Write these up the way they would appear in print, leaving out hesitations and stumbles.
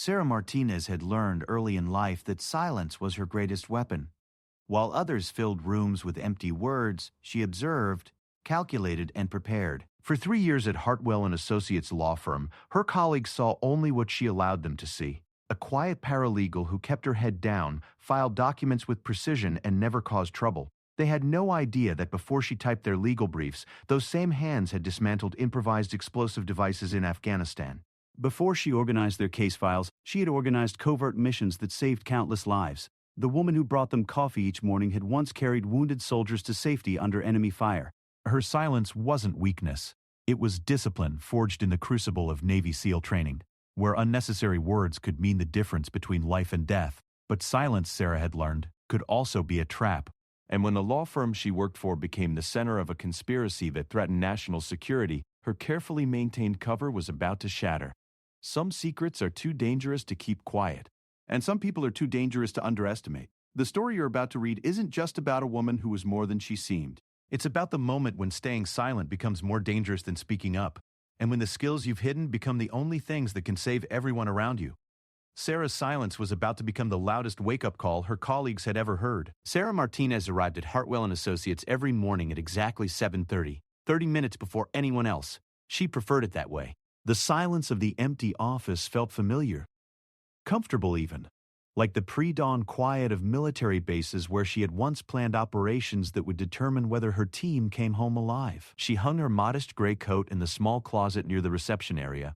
Sarah Martinez had learned early in life that silence was her greatest weapon. While others filled rooms with empty words, she observed, calculated, and prepared. For 3 years at Hartwell and Associates law firm, her colleagues saw only what she allowed them to see. A quiet paralegal who kept her head down, filed documents with precision, and never caused trouble. They had no idea that before she typed their legal briefs, those same hands had dismantled improvised explosive devices in Afghanistan. Before she organized their case files, she had organized covert missions that saved countless lives. The woman who brought them coffee each morning had once carried wounded soldiers to safety under enemy fire. Her silence wasn't weakness. It was discipline forged in the crucible of Navy SEAL training, where unnecessary words could mean the difference between life and death. But silence, Sarah had learned, could also be a trap. And when the law firm she worked for became the center of a conspiracy that threatened national security, her carefully maintained cover was about to shatter. Some secrets are too dangerous to keep quiet, and some people are too dangerous to underestimate. The story you're about to read isn't just about a woman who was more than she seemed. It's about the moment when staying silent becomes more dangerous than speaking up, and when the skills you've hidden become the only things that can save everyone around you. Sarah's silence was about to become the loudest wake-up call her colleagues had ever heard. Sarah Martinez arrived at Hartwell & Associates every morning at exactly 7:30, 30 minutes before anyone else. She preferred it that way. The silence of the empty office felt familiar, comfortable even, like the pre-dawn quiet of military bases where she had once planned operations that would determine whether her team came home alive. She hung her modest gray coat in the small closet near the reception area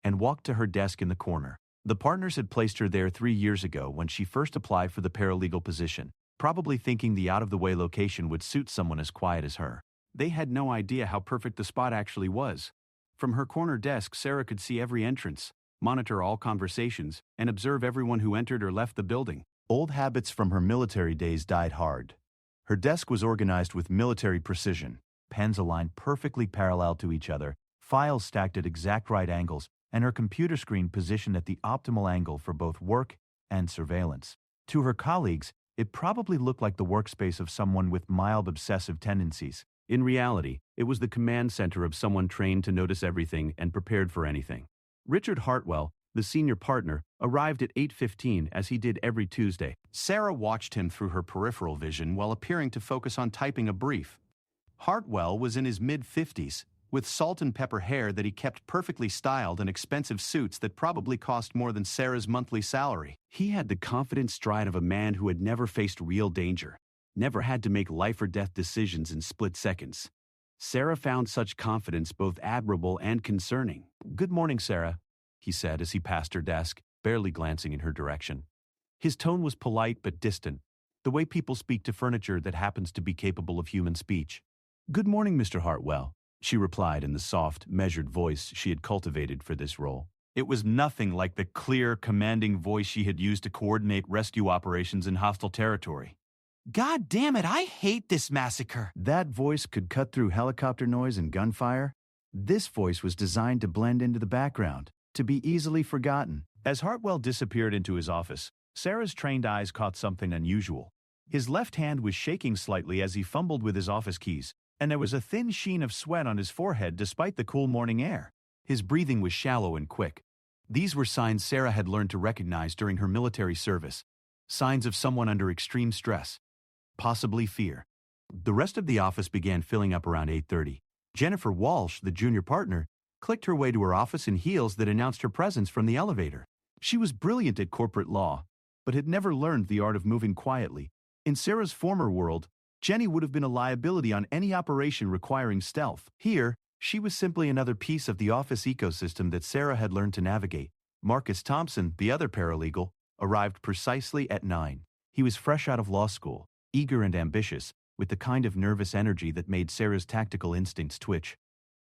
and walked to her desk in the corner. The partners had placed her there 3 years ago when she first applied for the paralegal position, probably thinking the out-of-the-way location would suit someone as quiet as her. They had no idea how perfect the spot actually was. From her corner desk, Sarah could see every entrance, monitor all conversations, and observe everyone who entered or left the building. Old habits from her military days died hard. Her desk was organized with military precision, pens aligned perfectly parallel to each other, files stacked at exact right angles, and her computer screen positioned at the optimal angle for both work and surveillance. To her colleagues, it probably looked like the workspace of someone with mild obsessive tendencies. In reality, it was the command center of someone trained to notice everything and prepared for anything. Richard Hartwell, the senior partner, arrived at 8:15 as he did every Tuesday. Sarah watched him through her peripheral vision while appearing to focus on typing a brief. Hartwell was in his mid-50s, with salt and pepper hair that he kept perfectly styled and expensive suits that probably cost more than Sarah's monthly salary. He had the confident stride of a man who had never faced real danger, never had to make life or death decisions in split seconds. Sarah found such confidence both admirable and concerning. "Good morning, Sarah," he said as he passed her desk, barely glancing in her direction. His tone was polite but distant, the way people speak to furniture that happens to be capable of human speech. "Good morning, Mr. Hartwell," she replied in the soft, measured voice she had cultivated for this role. It was nothing like the clear, commanding voice she had used to coordinate rescue operations in hostile territory. "God damn it, I hate this massacre." That voice could cut through helicopter noise and gunfire. This voice was designed to blend into the background, to be easily forgotten. As Hartwell disappeared into his office, Sarah's trained eyes caught something unusual. His left hand was shaking slightly as he fumbled with his office keys, and there was a thin sheen of sweat on his forehead despite the cool morning air. His breathing was shallow and quick. These were signs Sarah had learned to recognize during her military service, signs of someone under extreme stress, possibly fear. The rest of the office began filling up around 8:30. Jennifer Walsh, the junior partner, clicked her way to her office in heels that announced her presence from the elevator. She was brilliant at corporate law, but had never learned the art of moving quietly. In Sarah's former world, Jenny would have been a liability on any operation requiring stealth. Here, she was simply another piece of the office ecosystem that Sarah had learned to navigate. Marcus Thompson, the other paralegal, arrived precisely at 9. He was fresh out of law school, eager and ambitious, with the kind of nervous energy that made Sarah's tactical instincts twitch.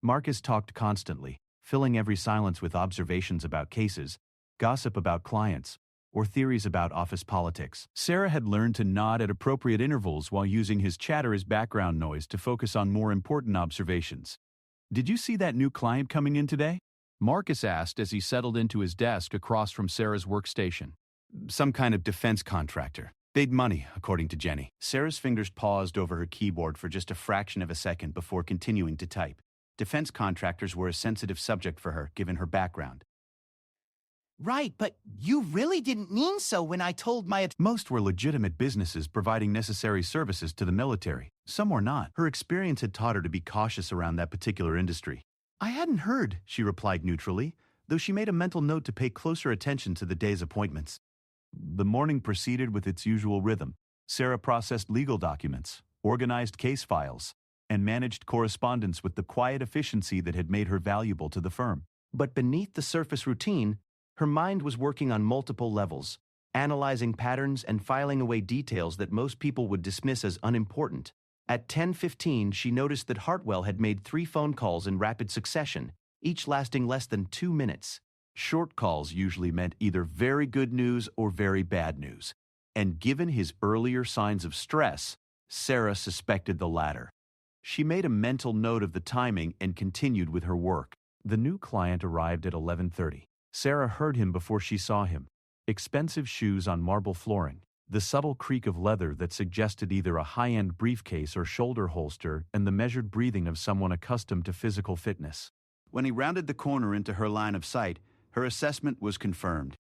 Marcus talked constantly, filling every silence with observations about cases, gossip about clients, or theories about office politics. Sarah had learned to nod at appropriate intervals while using his chatter as background noise to focus on more important observations. "Did you see that new client coming in today?" Marcus asked as he settled into his desk across from Sarah's workstation. "Some kind of defense contractor. Big money, according to Jenny." Sarah's fingers paused over her keyboard for just a fraction of a second before continuing to type. Defense contractors were a sensitive subject for her, given her background. Right, but you really didn't mean so when I told my... Most were legitimate businesses providing necessary services to the military. Some were not. Her experience had taught her to be cautious around that particular industry. I hadn't heard, she replied neutrally, though she made a mental note to pay closer attention to the day's appointments. The morning proceeded with its usual rhythm. Sarah processed legal documents, organized case files, and managed correspondence with the quiet efficiency that had made her valuable to the firm. But beneath the surface routine, her mind was working on multiple levels, analyzing patterns and filing away details that most people would dismiss as unimportant. At 10:15, she noticed that Hartwell had made 3 phone calls in rapid succession, each lasting less than 2 minutes. Short calls usually meant either very good news or very bad news, and given his earlier signs of stress, Sarah suspected the latter. She made a mental note of the timing and continued with her work. The new client arrived at 11:30. Sarah heard him before she saw him. Expensive shoes on marble flooring, the subtle creak of leather that suggested either a high-end briefcase or shoulder holster, and the measured breathing of someone accustomed to physical fitness. When he rounded the corner into her line of sight, her assessment was confirmed.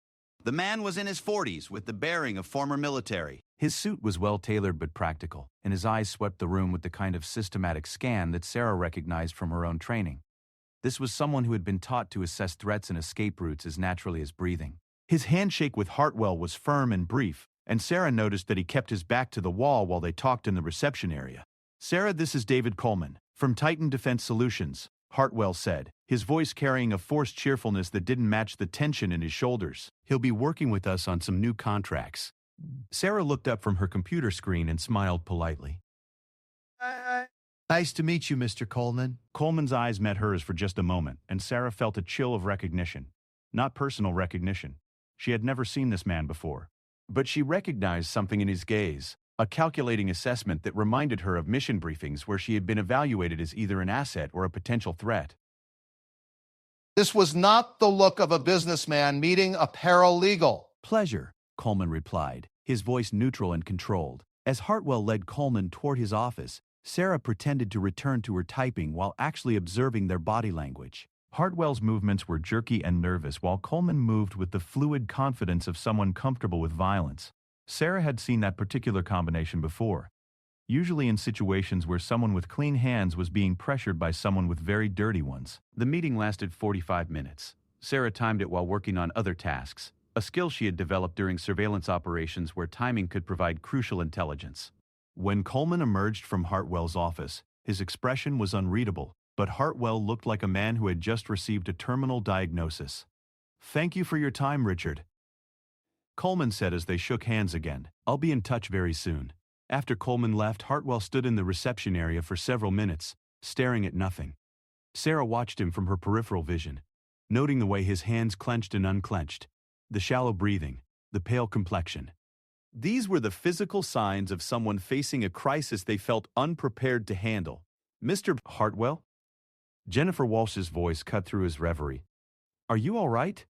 The man was in his 40s with the bearing of former military. His suit was well-tailored but practical, and his eyes swept the room with the kind of systematic scan that Sarah recognized from her own training. This was someone who had been taught to assess threats and escape routes as naturally as breathing. His handshake with Hartwell was firm and brief, and Sarah noticed that he kept his back to the wall while they talked in the reception area. "Sarah, this is David Coleman, from Titan Defense Solutions," Hartwell said, his voice carrying a forced cheerfulness that didn't match the tension in his shoulders. "He'll be working with us on some new contracts." Sarah looked up from her computer screen and smiled politely. "Nice to meet you, Mr. Coleman." Coleman's eyes met hers for just a moment, and Sarah felt a chill of recognition. Not personal recognition. She had never seen this man before. But she recognized something in his gaze, a calculating assessment that reminded her of mission briefings where she had been evaluated as either an asset or a potential threat. This was not the look of a businessman meeting a paralegal. "Pleasure," Coleman replied, his voice neutral and controlled. As Hartwell led Coleman toward his office, Sarah pretended to return to her typing while actually observing their body language. Hartwell's movements were jerky and nervous, while Coleman moved with the fluid confidence of someone comfortable with violence. Sarah had seen that particular combination before, usually in situations where someone with clean hands was being pressured by someone with very dirty ones. The meeting lasted 45 minutes. Sarah timed it while working on other tasks, a skill she had developed during surveillance operations where timing could provide crucial intelligence. When Coleman emerged from Hartwell's office, his expression was unreadable, but Hartwell looked like a man who had just received a terminal diagnosis. "Thank you for your time, Richard," Coleman said as they shook hands again. "I'll be in touch very soon." After Coleman left, Hartwell stood in the reception area for several minutes, staring at nothing. Sarah watched him from her peripheral vision, noting the way his hands clenched and unclenched, the shallow breathing, the pale complexion. These were the physical signs of someone facing a crisis they felt unprepared to handle. "Mr. Hartwell?" Jennifer Walsh's voice cut through his reverie. "Are you all right?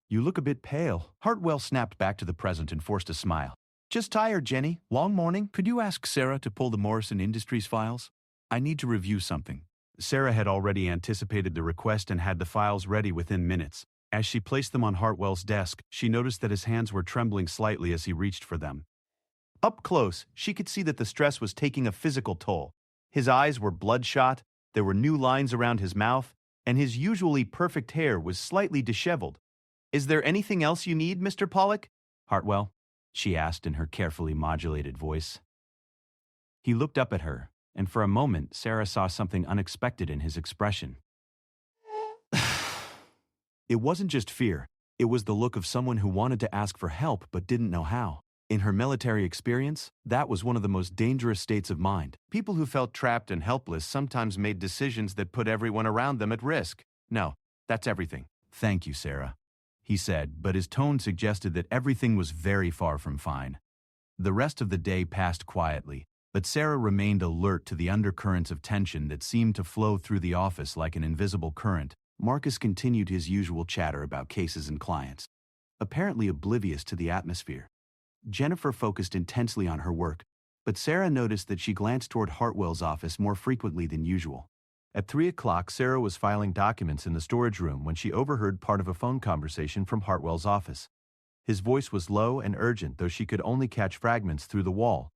You look a bit pale." Hartwell snapped back to the present and forced a smile. "Just tired, Jenny. Long morning. Could you ask Sarah to pull the Morrison Industries files? I need to review something." Sarah had already anticipated the request and had the files ready within minutes. As she placed them on Hartwell's desk, she noticed that his hands were trembling slightly as he reached for them. Up close, she could see that the stress was taking a physical toll. His eyes were bloodshot, there were new lines around his mouth, and his usually perfect hair was slightly disheveled. "Is there anything else you need, Mr. Pollock?" "Hartwell?" she asked in her carefully modulated voice. He looked up at her, and for a moment Sarah saw something unexpected in his expression. It wasn't just fear, it was the look of someone who wanted to ask for help but didn't know how. In her military experience, that was one of the most dangerous states of mind. People who felt trapped and helpless sometimes made decisions that put everyone around them at risk. "No, that's everything." "Thank you, Sarah," he said, but his tone suggested that everything was very far from fine. The rest of the day passed quietly, but Sarah remained alert to the undercurrents of tension that seemed to flow through the office like an invisible current. Marcus continued his usual chatter about cases and clients, apparently oblivious to the atmosphere. Jennifer focused intensely on her work, but Sarah noticed that she glanced toward Hartwell's office more frequently than usual. At 3 o'clock, Sarah was filing documents in the storage room when she overheard part of a phone conversation from Hartwell's office. His voice was low and urgent, though she could only catch fragments through the wall.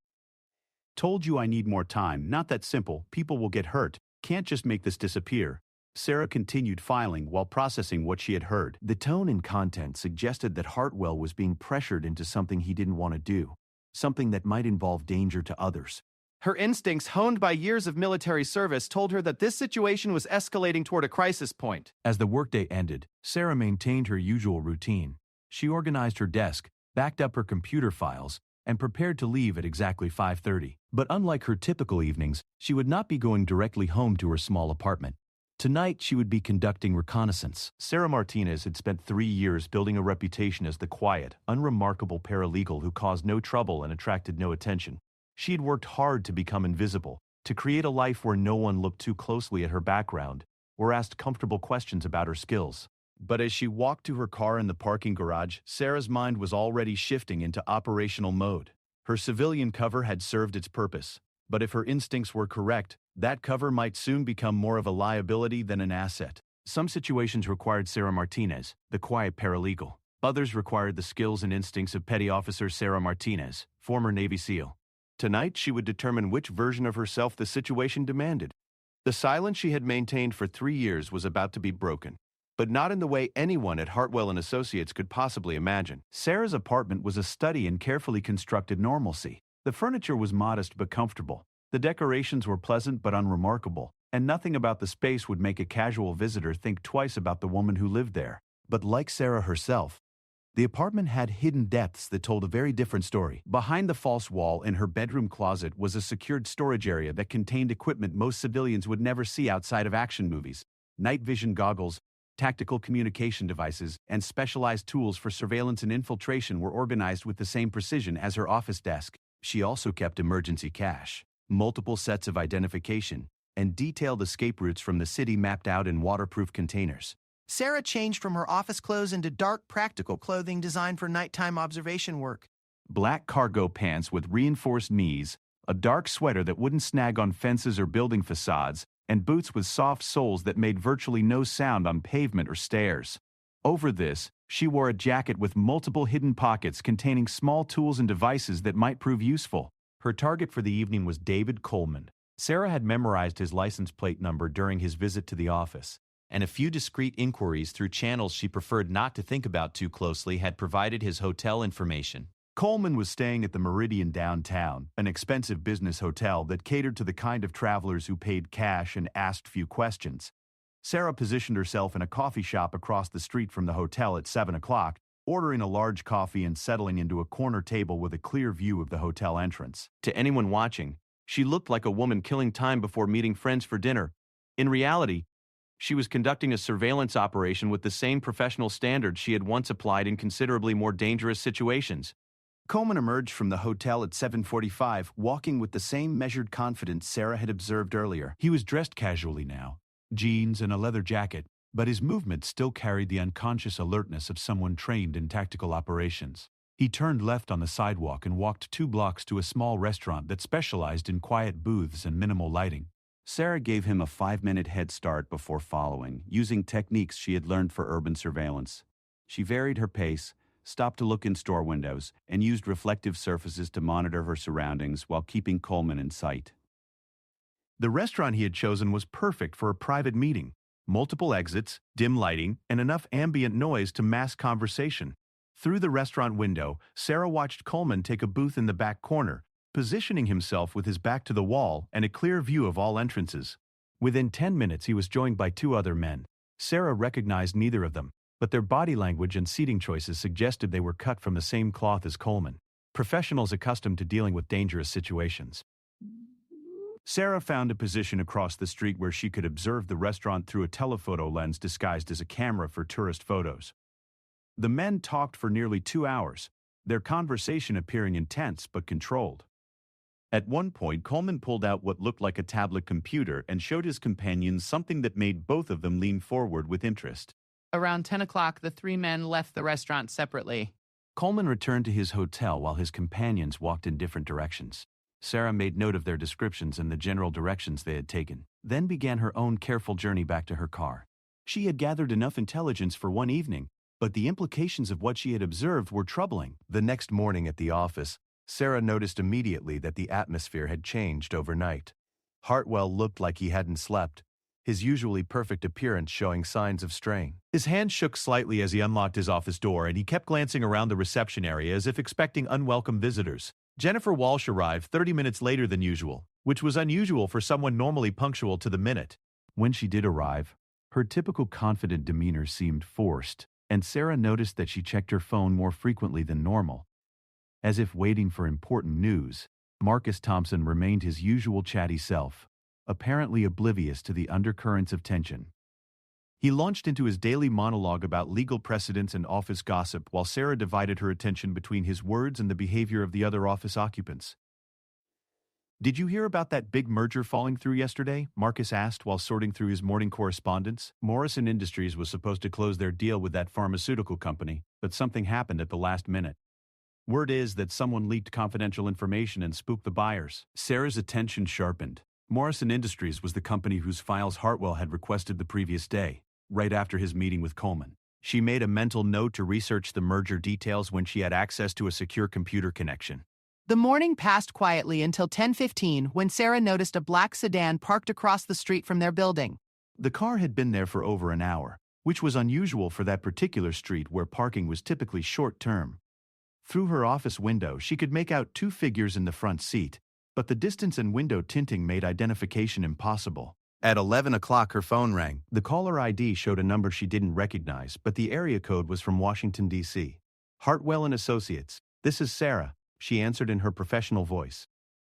Told you I need more time. Not that simple. People will get hurt. Can't just make this disappear. Sarah continued filing while processing what she had heard. The tone and content suggested that Hartwell was being pressured into something he didn't want to do, something that might involve danger to others. Her instincts, honed by years of military service, told her that this situation was escalating toward a crisis point. As the workday ended, Sarah maintained her usual routine. She organized her desk, backed up her computer files, and prepared to leave at exactly 5:30. But unlike her typical evenings, she would not be going directly home to her small apartment. Tonight, she would be conducting reconnaissance. Sarah Martinez had spent 3 years building a reputation as the quiet, unremarkable paralegal who caused no trouble and attracted no attention. She had worked hard to become invisible, to create a life where no one looked too closely at her background or asked comfortable questions about her skills. But as she walked to her car in the parking garage, Sarah's mind was already shifting into operational mode. Her civilian cover had served its purpose, but if her instincts were correct, that cover might soon become more of a liability than an asset. Some situations required Sarah Martinez, the quiet paralegal. Others required the skills and instincts of Petty Officer Sarah Martinez, former Navy SEAL. Tonight, she would determine which version of herself the situation demanded. The silence she had maintained for 3 years was about to be broken, but not in the way anyone at Hartwell & Associates could possibly imagine. Sarah's apartment was a study in carefully constructed normalcy. The furniture was modest but comfortable. The decorations were pleasant but unremarkable, and nothing about the space would make a casual visitor think twice about the woman who lived there. But like Sarah herself, the apartment had hidden depths that told a very different story. Behind the false wall in her bedroom closet was a secured storage area that contained equipment most civilians would never see outside of action movies. Night vision goggles, tactical communication devices, and specialized tools for surveillance and infiltration were organized with the same precision as her office desk. She also kept emergency cash, multiple sets of identification, and detailed escape routes from the city mapped out in waterproof containers. Sarah changed from her office clothes into dark, practical clothing designed for nighttime observation work. Black cargo pants with reinforced knees, a dark sweater that wouldn't snag on fences or building facades, and boots with soft soles that made virtually no sound on pavement or stairs. Over this, she wore a jacket with multiple hidden pockets containing small tools and devices that might prove useful. Her target for the evening was David Coleman. Sarah had memorized his license plate number during his visit to the office, and a few discreet inquiries through channels she preferred not to think about too closely had provided his hotel information. Coleman was staying at the Meridian downtown, an expensive business hotel that catered to the kind of travelers who paid cash and asked few questions. Sarah positioned herself in a coffee shop across the street from the hotel at 7 o'clock, ordering a large coffee and settling into a corner table with a clear view of the hotel entrance. To anyone watching, she looked like a woman killing time before meeting friends for dinner. In reality, she was conducting a surveillance operation with the same professional standards she had once applied in considerably more dangerous situations. Coleman emerged from the hotel at 7:45, walking with the same measured confidence Sarah had observed earlier. He was dressed casually now, jeans and a leather jacket, but his movements still carried the unconscious alertness of someone trained in tactical operations. He turned left on the sidewalk and walked 2 blocks to a small restaurant that specialized in quiet booths and minimal lighting. Sarah gave him a 5-minute head start before following, using techniques she had learned for urban surveillance. She varied her pace, stopped to look in store windows, and used reflective surfaces to monitor her surroundings while keeping Coleman in sight. The restaurant he had chosen was perfect for a private meeting. Multiple exits, dim lighting, and enough ambient noise to mask conversation. Through the restaurant window, Sarah watched Coleman take a booth in the back corner, positioning himself with his back to the wall and a clear view of all entrances. Within 10 minutes, he was joined by 2 other men. Sarah recognized neither of them, but their body language and seating choices suggested they were cut from the same cloth as Coleman, professionals accustomed to dealing with dangerous situations. Sarah found a position across the street where she could observe the restaurant through a telephoto lens disguised as a camera for tourist photos. The men talked for nearly 2 hours, their conversation appearing intense but controlled. At one point, Coleman pulled out what looked like a tablet computer and showed his companions something that made both of them lean forward with interest. Around 10 o'clock, the 3 men left the restaurant separately. Coleman returned to his hotel while his companions walked in different directions. Sarah made note of their descriptions and the general directions they had taken. then began her own careful journey back to her car. She had gathered enough intelligence for one evening, but the implications of what she had observed were troubling. The next morning at the office, Sarah noticed immediately that the atmosphere had changed overnight. Hartwell looked like he hadn't slept, his usually perfect appearance showing signs of strain. His hand shook slightly as he unlocked his office door, and he kept glancing around the reception area as if expecting unwelcome visitors. Jennifer Walsh arrived 30 minutes later than usual, which was unusual for someone normally punctual to the minute. When she did arrive, her typical confident demeanor seemed forced, and Sarah noticed that she checked her phone more frequently than normal. As if waiting for important news, Marcus Thompson remained his usual chatty self, apparently oblivious to the undercurrents of tension. He launched into his daily monologue about legal precedents and office gossip while Sarah divided her attention between his words and the behavior of the other office occupants. "Did you hear about that big merger falling through yesterday?" Marcus asked while sorting through his morning correspondence. Morrison Industries was supposed to close their deal with that pharmaceutical company, but something happened at the last minute. Word is that someone leaked confidential information and spooked the buyers. Sarah's attention sharpened. Morrison Industries was the company whose files Hartwell had requested the previous day, right after his meeting with Coleman. She made a mental note to research the merger details when she had access to a secure computer connection. The morning passed quietly until 10:15 when Sarah noticed a black sedan parked across the street from their building. The car had been there for over an hour, which was unusual for that particular street where parking was typically short-term. Through her office window, she could make out two figures in the front seat, but the distance and window tinting made identification impossible. At 11 o'clock, her phone rang. The caller ID showed a number she didn't recognize, but the area code was from Washington, D.C. "Hartwell and Associates. This is Sarah," she answered in her professional voice.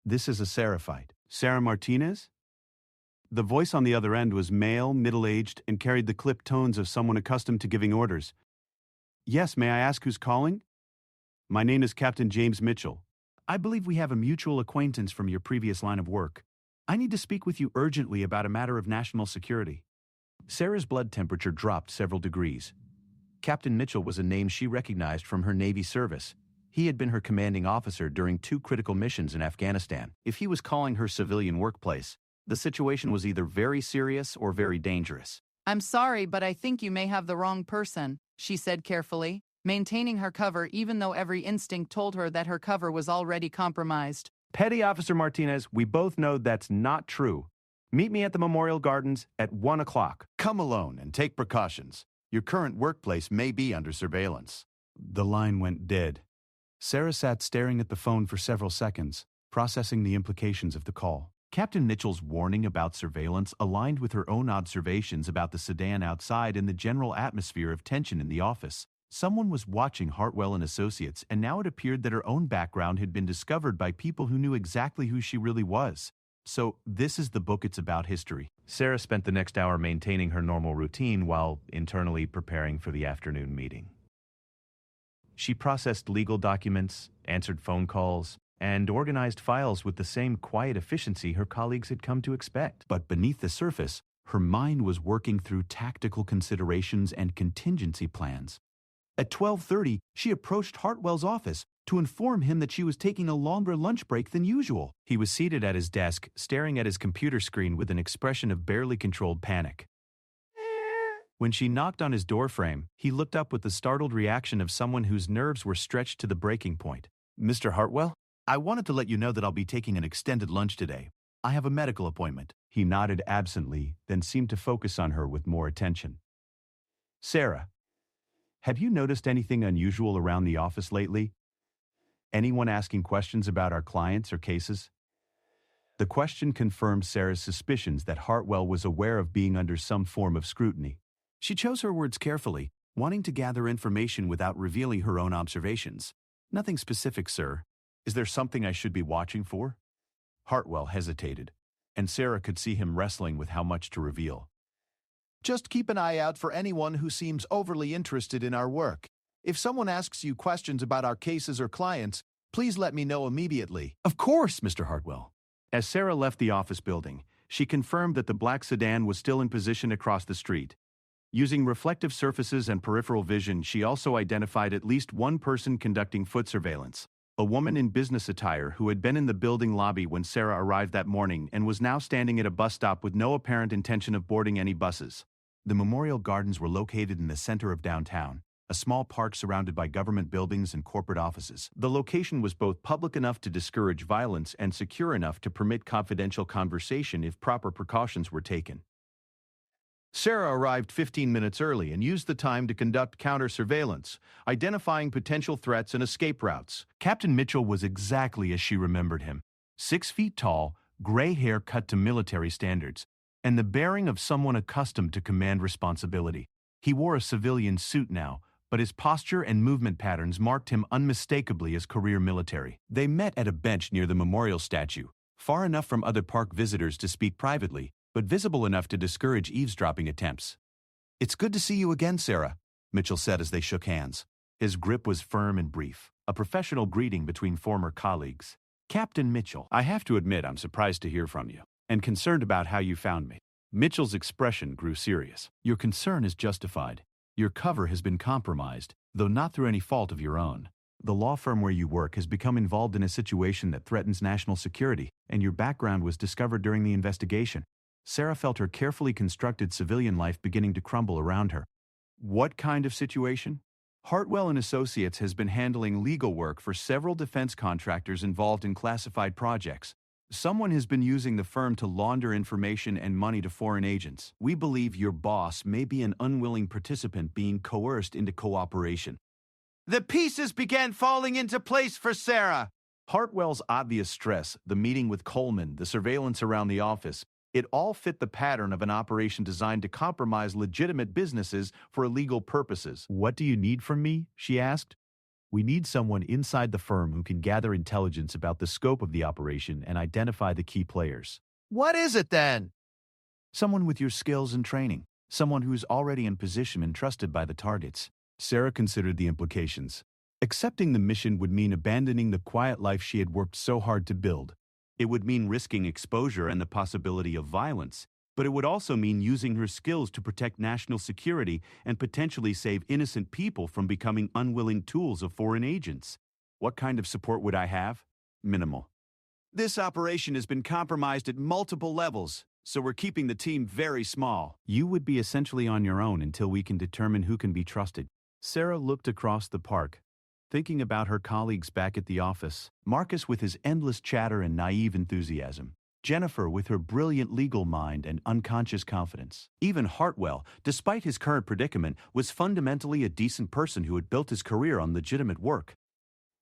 "This is a Seraphite." "Sarah Martinez?" The voice on the other end was male, middle-aged, and carried the clipped tones of someone accustomed to giving orders. "Yes, may I ask who's calling?" "My name is Captain James Mitchell. I believe we have a mutual acquaintance from your previous line of work. I need to speak with you urgently about a matter of national security." Sarah's blood temperature dropped several degrees. Captain Mitchell was a name she recognized from her Navy service. He had been her commanding officer during 2 critical missions in Afghanistan. If he was calling her civilian workplace, the situation was either very serious or very dangerous. "I'm sorry, but I think you may have the wrong person," she said carefully, maintaining her cover even though every instinct told her that her cover was already compromised. "Petty Officer Martinez, we both know that's not true. Meet me at the Memorial Gardens at 1 o'clock. Come alone and take precautions. Your current workplace may be under surveillance." The line went dead. Sarah sat staring at the phone for several seconds, processing the implications of the call. Captain Mitchell's warning about surveillance aligned with her own observations about the sedan outside and the general atmosphere of tension in the office. Someone was watching Hartwell and Associates, and now it appeared that her own background had been discovered by people who knew exactly who she really was. So, this is the book it's about history. Sarah spent the next hour maintaining her normal routine while internally preparing for the afternoon meeting. She processed legal documents, answered phone calls, and organized files with the same quiet efficiency her colleagues had come to expect. But beneath the surface, her mind was working through tactical considerations and contingency plans. At 12:30, she approached Hartwell's office to inform him that she was taking a longer lunch break than usual. He was seated at his desk, staring at his computer screen with an expression of barely controlled panic. When she knocked on his doorframe, he looked up with the startled reaction of someone whose nerves were stretched to the breaking point. "Mr. Hartwell, I wanted to let you know that I'll be taking an extended lunch today. I have a medical appointment." He nodded absently, then seemed to focus on her with more attention. "Sarah, have you noticed anything unusual around the office lately? Anyone asking questions about our clients or cases?" The question confirmed Sarah's suspicions that Hartwell was aware of being under some form of scrutiny. She chose her words carefully, wanting to gather information without revealing her own observations. "Nothing specific, sir. Is there something I should be watching for?" Hartwell hesitated, and Sarah could see him wrestling with how much to reveal. Just keep an eye out for anyone who seems overly interested in our work. If someone asks you questions about our cases or clients, please let me know immediately." "Of course, Mr. Hartwell." As Sarah left the office building, she confirmed that the black sedan was still in position across the street. Using reflective surfaces and peripheral vision, she also identified at least one person conducting foot surveillance. A woman in business attire who had been in the building lobby when Sarah arrived that morning and was now standing at a bus stop with no apparent intention of boarding any buses. The Memorial Gardens were located in the center of downtown, a small park surrounded by government buildings and corporate offices. The location was both public enough to discourage violence and secure enough to permit confidential conversation if proper precautions were taken. Sarah arrived 15 minutes early and used the time to conduct counter-surveillance, identifying potential threats and escape routes. Captain Mitchell was exactly as she remembered him. 6 feet tall, gray hair cut to military standards, and the bearing of someone accustomed to command responsibility. He wore a civilian suit now, but his posture and movement patterns marked him unmistakably as career military. They met at a bench near the memorial statue, far enough from other park visitors to speak privately, but visible enough to discourage eavesdropping attempts. "It's good to see you again, Sarah," Mitchell said as they shook hands. His grip was firm and brief, a professional greeting between former colleagues. "Captain Mitchell, I have to admit I'm surprised to hear from you, and concerned about how you found me." Mitchell's expression grew serious. "Your concern is justified. Your cover has been compromised, though not through any fault of your own. The law firm where you work has become involved in a situation that threatens national security, and your background was discovered during the investigation." Sarah felt her carefully constructed civilian life beginning to crumble around her. What kind of situation? Hartwell and Associates has been handling legal work for several defense contractors involved in classified projects. Someone has been using the firm to launder information and money to foreign agents. We believe your boss may be an unwilling participant being coerced into cooperation. The pieces began falling into place for Sarah. Hartwell's obvious stress, the meeting with Coleman, the surveillance around the office, it all fit the pattern of an operation designed to compromise legitimate businesses for illegal purposes. "What do you need from me?" she asked. "We need someone inside the firm who can gather intelligence about the scope of the operation and identify the key players." What is it then? "Someone with your skills and training. Someone who's already in position and trusted by the targets." Sarah considered the implications. Accepting the mission would mean abandoning the quiet life she had worked so hard to build. It would mean risking exposure and the possibility of violence, but it would also mean using her skills to protect national security and potentially save innocent people from becoming unwilling tools of foreign agents. What kind of support would I have? Minimal. This operation has been compromised at multiple levels, so we're keeping the team very small. You would be essentially on your own until we can determine who can be trusted. Sarah looked across the park, thinking about her colleagues back at the office. Marcus with his endless chatter and naive enthusiasm. Jennifer with her brilliant legal mind and unconscious confidence. Even Hartwell, despite his current predicament, was fundamentally a decent person who had built his career on legitimate work.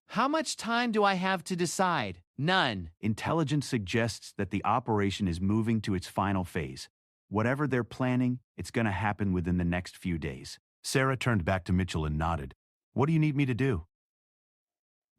How much time do I have to decide? None. Intelligence suggests that the operation is moving to its final phase. Whatever they're planning, it's going to happen within the next few days. Sarah turned back to Mitchell and nodded. "What do you need me to do?"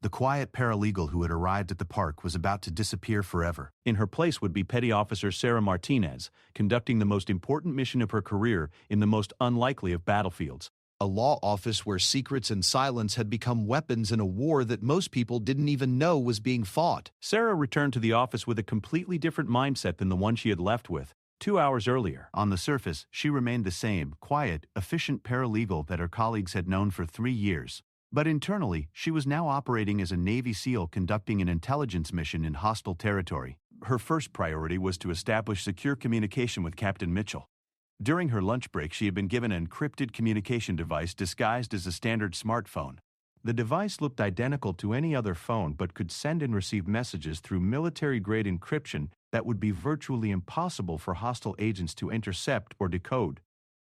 The quiet paralegal who had arrived at the park was about to disappear forever. In her place would be Petty Officer Sarah Martinez, conducting the most important mission of her career in the most unlikely of battlefields. A law office where secrets and silence had become weapons in a war that most people didn't even know was being fought. Sarah returned to the office with a completely different mindset than the one she had left with 2 hours earlier. On the surface, she remained the same, quiet, efficient paralegal that her colleagues had known for 3 years. But internally, she was now operating as a Navy SEAL conducting an intelligence mission in hostile territory. Her first priority was to establish secure communication with Captain Mitchell. During her lunch break, she had been given an encrypted communication device disguised as a standard smartphone. The device looked identical to any other phone but could send and receive messages through military-grade encryption that would be virtually impossible for hostile agents to intercept or decode.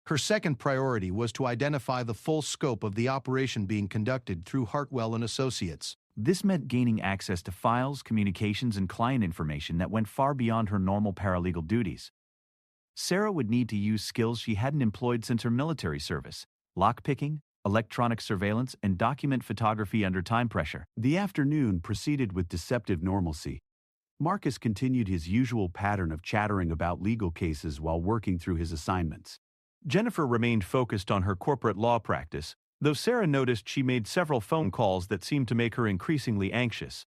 Her second priority was to identify the full scope of the operation being conducted through Hartwell and Associates. This meant gaining access to files, communications, and client information that went far beyond her normal paralegal duties. Sarah would need to use skills she hadn't employed since her military service: lockpicking, electronic surveillance, and document photography under time pressure. The afternoon proceeded with deceptive normalcy. Marcus continued his usual pattern of chattering about legal cases while working through his assignments. Jennifer remained focused on her corporate law practice, though Sarah noticed she made several phone calls that seemed to make her increasingly anxious.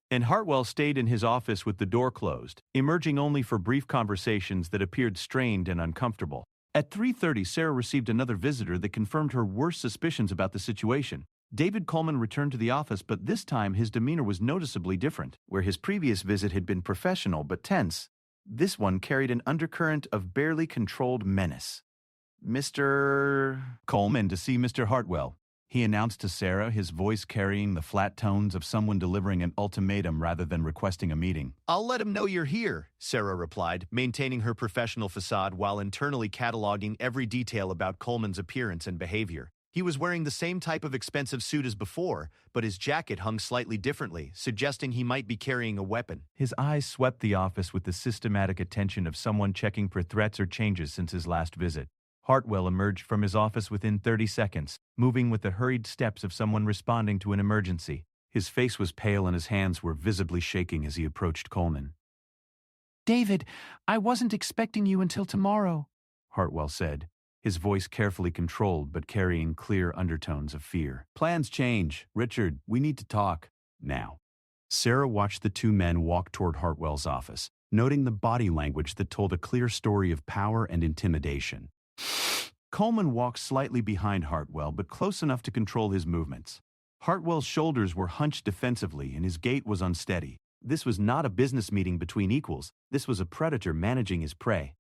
And Hartwell stayed in his office with the door closed, emerging only for brief conversations that appeared strained and uncomfortable. At 3:30, Sarah received another visitor that confirmed her worst suspicions about the situation. David Coleman returned to the office, but this time his demeanor was noticeably different. Where his previous visit had been professional but tense, this one carried an undercurrent of barely controlled menace. "Mr. Coleman to see Mr. Hartwell," he announced to Sarah, his voice carrying the flat tones of someone delivering an ultimatum rather than requesting a meeting. "I'll let him know you're here," Sarah replied, maintaining her professional facade while internally cataloging every detail about Coleman's appearance and behavior. He was wearing the same type of expensive suit as before, but his jacket hung slightly differently, suggesting he might be carrying a weapon. His eyes swept the office with the systematic attention of someone checking for threats or changes since his last visit. Hartwell emerged from his office within 30 seconds, moving with the hurried steps of someone responding to an emergency. His face was pale and his hands were visibly shaking as he approached Coleman. David, I wasn't expecting you until tomorrow, Hartwell said, his voice carefully controlled but carrying clear undertones of fear. "Plans change. Richard, we need to talk. Now." Sarah watched the two men walk toward Hartwell's office, noting the body language that told a clear story of power and intimidation. Coleman walked slightly behind Hartwell, but close enough to control his movements. Hartwell's shoulders were hunched defensively and his gait was unsteady. This was not a business meeting between equals. This was a predator managing his prey.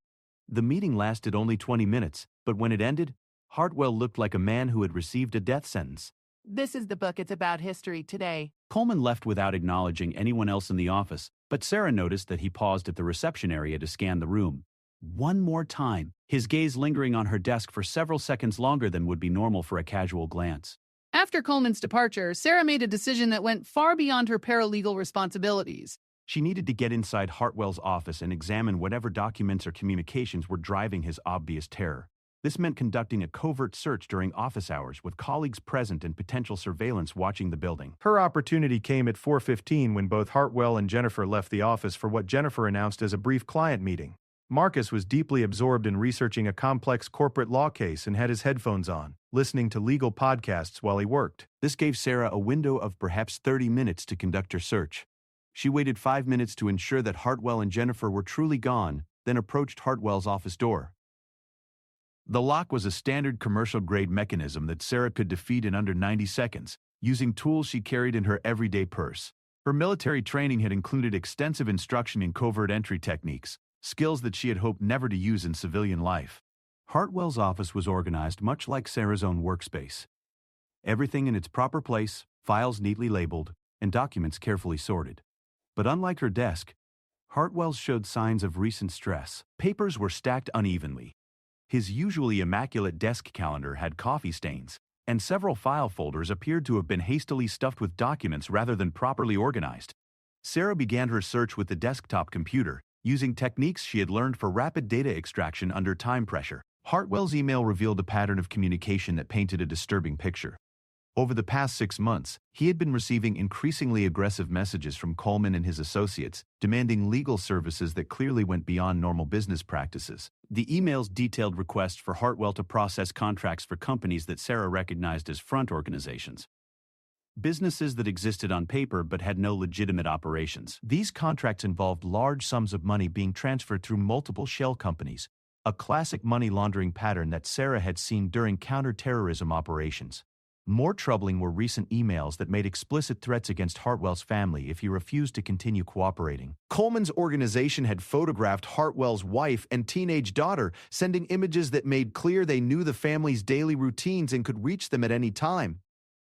The meeting lasted only 20 minutes, but when it ended, Hartwell looked like a man who had received a death sentence. This is the book. It's about history today. Coleman left without acknowledging anyone else in the office, but Sarah noticed that he paused at the reception area to scan the room. One more time, his gaze lingering on her desk for several seconds longer than would be normal for a casual glance. After Coleman's departure, Sarah made a decision that went far beyond her paralegal responsibilities. She needed to get inside Hartwell's office and examine whatever documents or communications were driving his obvious terror. This meant conducting a covert search during office hours with colleagues present and potential surveillance watching the building. Her opportunity came at 4:15 when both Hartwell and Jennifer left the office for what Jennifer announced as a brief client meeting. Marcus was deeply absorbed in researching a complex corporate law case and had his headphones on, listening to legal podcasts while he worked. This gave Sarah a window of perhaps 30 minutes to conduct her search. She waited 5 minutes to ensure that Hartwell and Jennifer were truly gone, then approached Hartwell's office door. The lock was a standard commercial-grade mechanism that Sarah could defeat in under 90 seconds, using tools she carried in her everyday purse. Her military training had included extensive instruction in covert entry techniques, skills that she had hoped never to use in civilian life. Hartwell's office was organized much like Sarah's own workspace. Everything in its proper place, files neatly labeled, and documents carefully sorted. But unlike her desk, Hartwell's showed signs of recent stress. Papers were stacked unevenly. His usually immaculate desk calendar had coffee stains, and several file folders appeared to have been hastily stuffed with documents rather than properly organized. Sarah began her search with the desktop computer, using techniques she had learned for rapid data extraction under time pressure. Hartwell's email revealed a pattern of communication that painted a disturbing picture. Over the past 6 months, he had been receiving increasingly aggressive messages from Coleman and his associates, demanding legal services that clearly went beyond normal business practices. The emails detailed requests for Hartwell to process contracts for companies that Sarah recognized as front organizations. Businesses that existed on paper but had no legitimate operations. These contracts involved large sums of money being transferred through multiple shell companies, a classic money laundering pattern that Sarah had seen during counterterrorism operations. More troubling were recent emails that made explicit threats against Hartwell's family if he refused to continue cooperating. Coleman's organization had photographed Hartwell's wife and teenage daughter, sending images that made clear they knew the family's daily routines and could reach them at any time.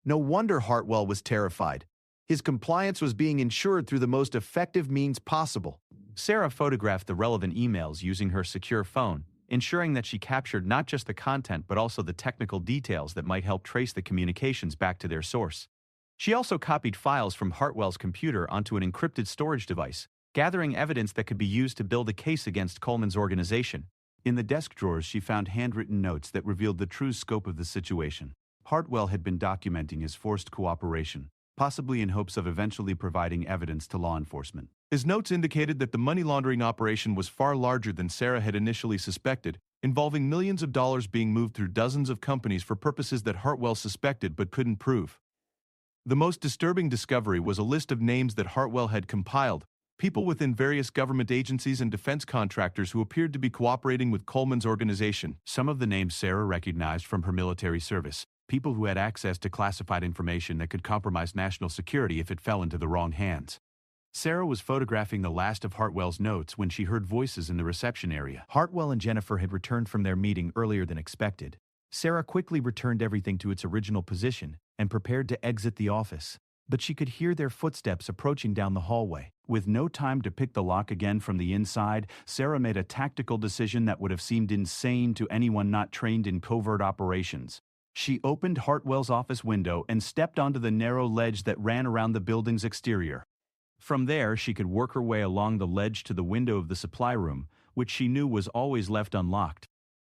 No wonder Hartwell was terrified. His compliance was being ensured through the most effective means possible. Sarah photographed the relevant emails using her secure phone, ensuring that she captured not just the content but also the technical details that might help trace the communications back to their source. She also copied files from Hartwell's computer onto an encrypted storage device, gathering evidence that could be used to build a case against Coleman's organization. In the desk drawers, she found handwritten notes that revealed the true scope of the situation. Hartwell had been documenting his forced cooperation, possibly in hopes of eventually providing evidence to law enforcement. His notes indicated that the money laundering operation was far larger than Sarah had initially suspected, involving millions of dollars being moved through dozens of companies for purposes that Hartwell suspected but couldn't prove. The most disturbing discovery was a list of names that Hartwell had compiled, people within various government agencies and defense contractors who appeared to be cooperating with Coleman's organization. Some of the names Sarah recognized from her military service, people who had access to classified information that could compromise national security if it fell into the wrong hands. Sarah was photographing the last of Hartwell's notes when she heard voices in the reception area. Hartwell and Jennifer had returned from their meeting earlier than expected. Sarah quickly returned everything to its original position and prepared to exit the office. But she could hear their footsteps approaching down the hallway. With no time to pick the lock again from the inside, Sarah made a tactical decision that would have seemed insane to anyone not trained in covert operations. She opened Hartwell's office window and stepped onto the narrow ledge that ran around the building's exterior. From there, she could work her way along the ledge to the window of the supply room, which she knew was always left unlocked.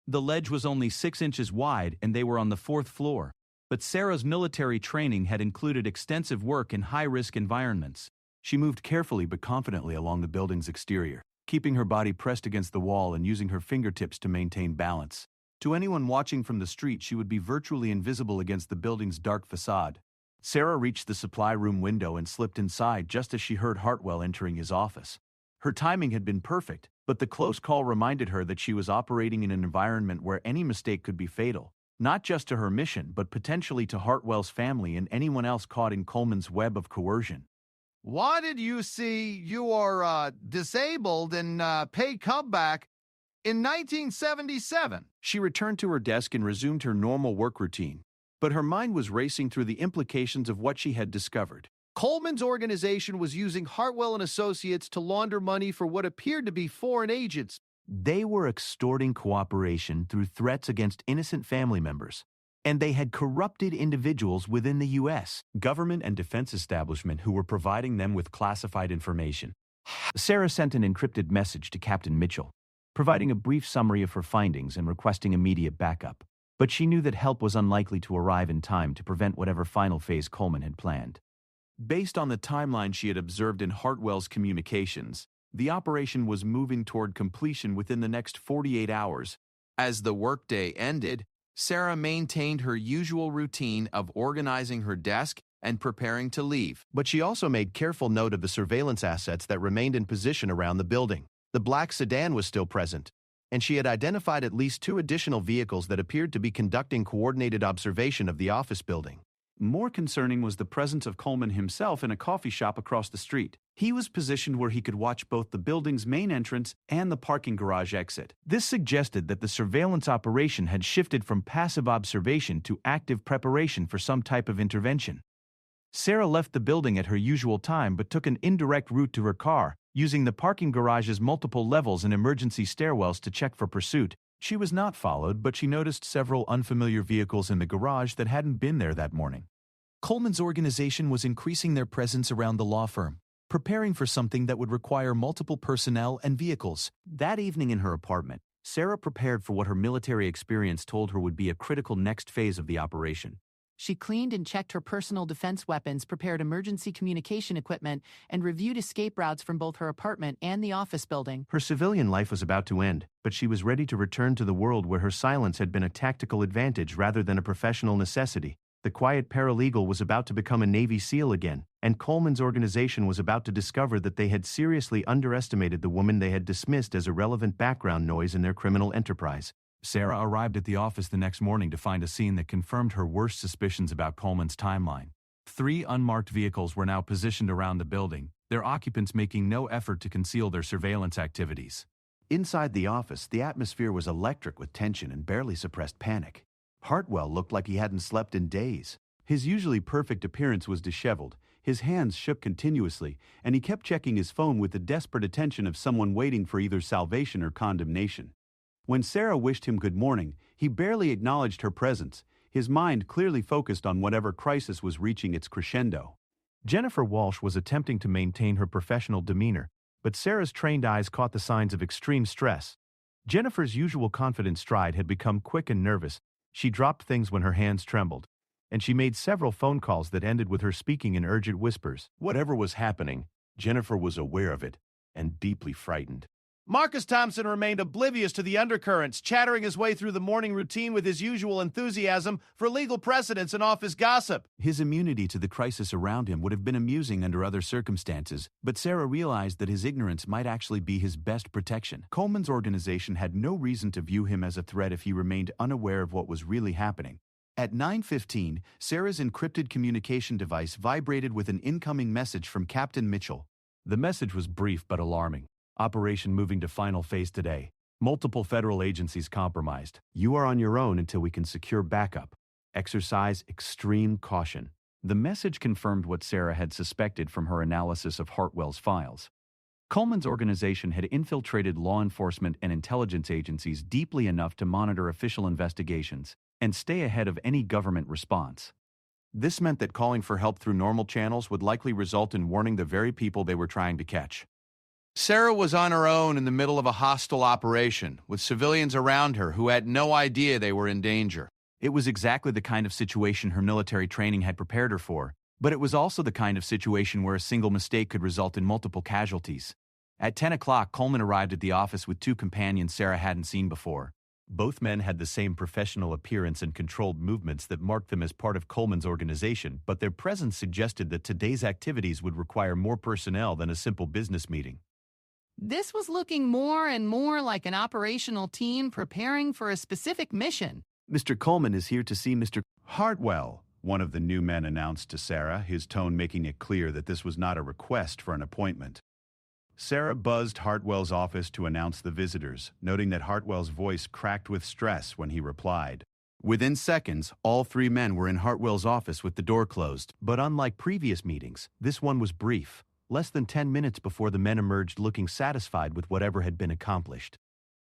The ledge was only 6 inches wide and they were on the 4th floor. But Sarah's military training had included extensive work in high-risk environments. She moved carefully but confidently along the building's exterior, keeping her body pressed against the wall and using her fingertips to maintain balance. To anyone watching from the street, she would be virtually invisible against the building's dark facade. Sarah reached the supply room window and slipped inside just as she heard Hartwell entering his office. Her timing had been perfect, but the close call reminded her that she was operating in an environment where any mistake could be fatal, not just to her mission, but potentially to Hartwell's family and anyone else caught in Coleman's web of coercion. Why did you see you are disabled and pay comeback in 1977? She returned to her desk and resumed her normal work routine, but her mind was racing through the implications of what she had discovered. Coleman's organization was using Hartwell and Associates to launder money for what appeared to be foreign agents. They were extorting cooperation through threats against innocent family members, and they had corrupted individuals within the U.S. government and defense establishment who were providing them with classified information. Sarah sent an encrypted message to Captain Mitchell, providing a brief summary of her findings and requesting immediate backup. But she knew that help was unlikely to arrive in time to prevent whatever final phase Coleman had planned. Based on the timeline she had observed in Hartwell's communications, the operation was moving toward completion within the next 48 hours. As the workday ended, Sarah maintained her usual routine of organizing her desk and preparing to leave. But she also made careful note of the surveillance assets that remained in position around the building. The black sedan was still present, and she had identified at least 2 additional vehicles that appeared to be conducting coordinated observation of the office building. More concerning was the presence of Coleman himself in a coffee shop across the street. He was positioned where he could watch both the building's main entrance and the parking garage exit. This suggested that the surveillance operation had shifted from passive observation to active preparation for some type of intervention. Sarah left the building at her usual time but took an indirect route to her car, using the parking garage's multiple levels and emergency stairwells to check for pursuit. She was not followed, but she noticed several unfamiliar vehicles in the garage that hadn't been there that morning. Coleman's organization was increasing their presence around the law firm, preparing for something that would require multiple personnel and vehicles. That evening in her apartment, Sarah prepared for what her military experience told her would be a critical next phase of the operation. She cleaned and checked her personal defense weapons, prepared emergency communication equipment, and reviewed escape routes from both her apartment and the office building. Her civilian life was about to end, but she was ready to return to the world where her silence had been a tactical advantage rather than a professional necessity. The quiet paralegal was about to become a Navy SEAL again, and Coleman's organization was about to discover that they had seriously underestimated the woman they had dismissed as irrelevant background noise in their criminal enterprise. Sarah arrived at the office the next morning to find a scene that confirmed her worst suspicions about Coleman's timeline. 3 unmarked vehicles were now positioned around the building, their occupants making no effort to conceal their surveillance activities. Inside the office, the atmosphere was electric with tension and barely suppressed panic. Hartwell looked like he hadn't slept in days. His usually perfect appearance was disheveled, his hands shook continuously, and he kept checking his phone with the desperate attention of someone waiting for either salvation or condemnation. When Sarah wished him good morning, he barely acknowledged her presence, his mind clearly focused on whatever crisis was reaching its crescendo. Jennifer Walsh was attempting to maintain her professional demeanor, but Sarah's trained eyes caught the signs of extreme stress. Jennifer's usual confident stride had become quick and nervous. She dropped things when her hands trembled, and she made several phone calls that ended with her speaking in urgent whispers. Whatever was happening, Jennifer was aware of it and deeply frightened. Marcus Thompson remained oblivious to the undercurrents, chattering his way through the morning routine with his usual enthusiasm for legal precedents and office gossip. His immunity to the crisis around him would have been amusing under other circumstances, but Sarah realized that his ignorance might actually be his best protection. Coleman's organization had no reason to view him as a threat if he remained unaware of what was really happening. At 9:15, Sarah's encrypted communication device vibrated with an incoming message from Captain Mitchell. The message was brief but alarming. Operation moving to final phase today. Multiple federal agencies compromised. You are on your own until we can secure backup. Exercise extreme caution. The message confirmed what Sarah had suspected from her analysis of Hartwell's files. Coleman's organization had infiltrated law enforcement and intelligence agencies deeply enough to monitor official investigations and stay ahead of any government response. This meant that calling for help through normal channels would likely result in warning the very people they were trying to catch. Sarah was on her own in the middle of a hostile operation, with civilians around her who had no idea they were in danger. It was exactly the kind of situation her military training had prepared her for, but it was also the kind of situation where a single mistake could result in multiple casualties. At 10 o'clock, Coleman arrived at the office with two companions Sarah hadn't seen before. Both men had the same professional appearance and controlled movements that marked them as part of Coleman's organization, but their presence suggested that today's activities would require more personnel than a simple business meeting. This was looking more and more like an operational team preparing for a specific mission. Mr. Coleman is here to see Mr. Hartwell, one of the new men announced to Sarah, his tone making it clear that this was not a request for an appointment. Sarah buzzed Hartwell's office to announce the visitors, noting that Hartwell's voice cracked with stress when he replied. Within seconds, all three men were in Hartwell's office with the door closed. But unlike previous meetings, this one was brief, less than 10 minutes before the men emerged looking satisfied with whatever had been accomplished.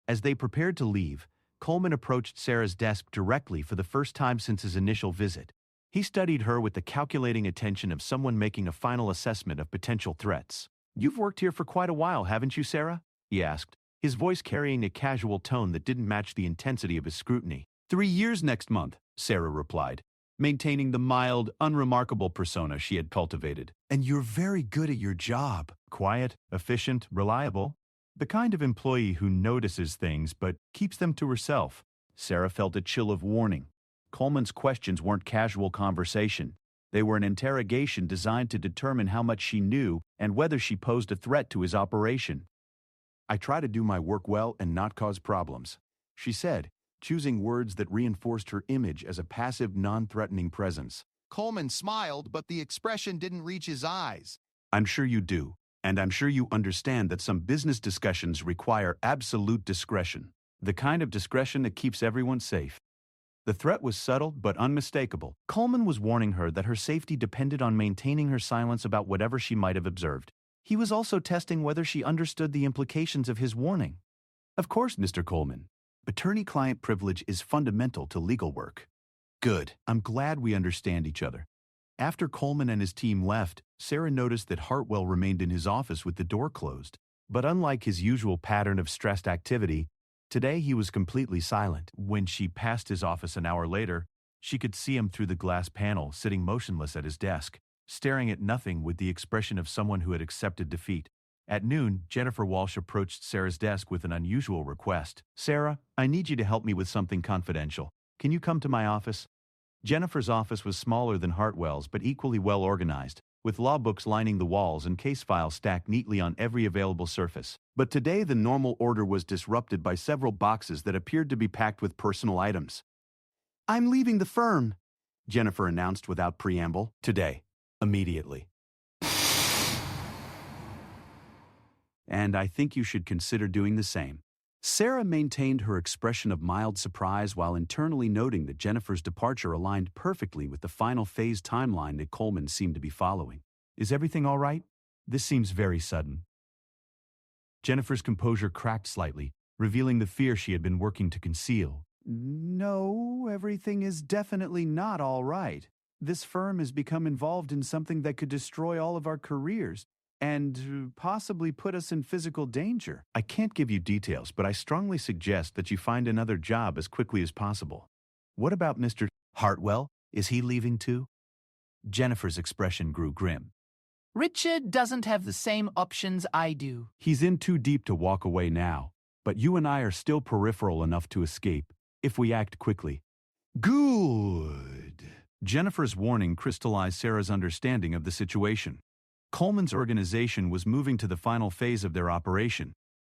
As they prepared to leave, Coleman approached Sarah's desk directly for the first time since his initial visit. He studied her with the calculating attention of someone making a final assessment of potential threats. "You've worked here for quite a while, haven't you, Sarah?" he asked, his voice carrying a casual tone that didn't match the intensity of his scrutiny. 3 years next month, Sarah replied, maintaining the mild, unremarkable persona she had cultivated. "And you're very good at your job." Quiet, efficient, reliable. The kind of employee who notices things but keeps them to herself. Sarah felt a chill of warning. Coleman's questions weren't casual conversation. They were an interrogation designed to determine how much she knew and whether she posed a threat to his operation. "I try to do my work well and not cause problems," she said, choosing words that reinforced her image as a passive, non-threatening presence. Coleman smiled, but the expression didn't reach his eyes. "I'm sure you do, and I'm sure you understand that some business discussions require absolute discretion." The kind of discretion that keeps everyone safe. The threat was subtle but unmistakable. Coleman was warning her that her safety depended on maintaining her silence about whatever she might have observed. He was also testing whether she understood the implications of his warning. "Of course, Mr. Coleman. Attorney-client privilege is fundamental to legal work." "Good. I'm glad we understand each other." After Coleman and his team left, Sarah noticed that Hartwell remained in his office with the door closed. But unlike his usual pattern of stressed activity, today he was completely silent. When she passed his office an hour later, she could see him through the glass panel, sitting motionless at his desk, staring at nothing with the expression of someone who had accepted defeat. At noon, Jennifer Walsh approached Sarah's desk with an unusual request. "Sarah, I need you to help me with something confidential. Can you come to my office?" Jennifer's office was smaller than Hartwell's but equally well organized, with law books lining the walls and case files stacked neatly on every available surface. But today the normal order was disrupted by several boxes that appeared to be packed with personal items. "I'm leaving the firm," Jennifer announced without preamble. "Today. Immediately. And I think you should consider doing the same." Sarah maintained her expression of mild surprise while internally noting that Jennifer's departure aligned perfectly with the final phase timeline that Coleman seemed to be following. "Is everything all right? This seems very sudden." Jennifer's composure cracked slightly, revealing the fear she had been working to conceal. "No, everything is definitely not all right. This firm has become involved in something that could destroy all of our careers and possibly put us in physical danger. I can't give you details, but I strongly suggest that you find another job as quickly as possible." "What about Mr. Hartwell? Is he leaving too?" Jennifer's expression grew grim. Richard doesn't have the same options I do. "He's in too deep to walk away now, but you and I are still peripheral enough to escape, if we act quickly." "Good." Jennifer's warning crystallized Sarah's understanding of the situation. Coleman's organization was moving to the final phase of their operation,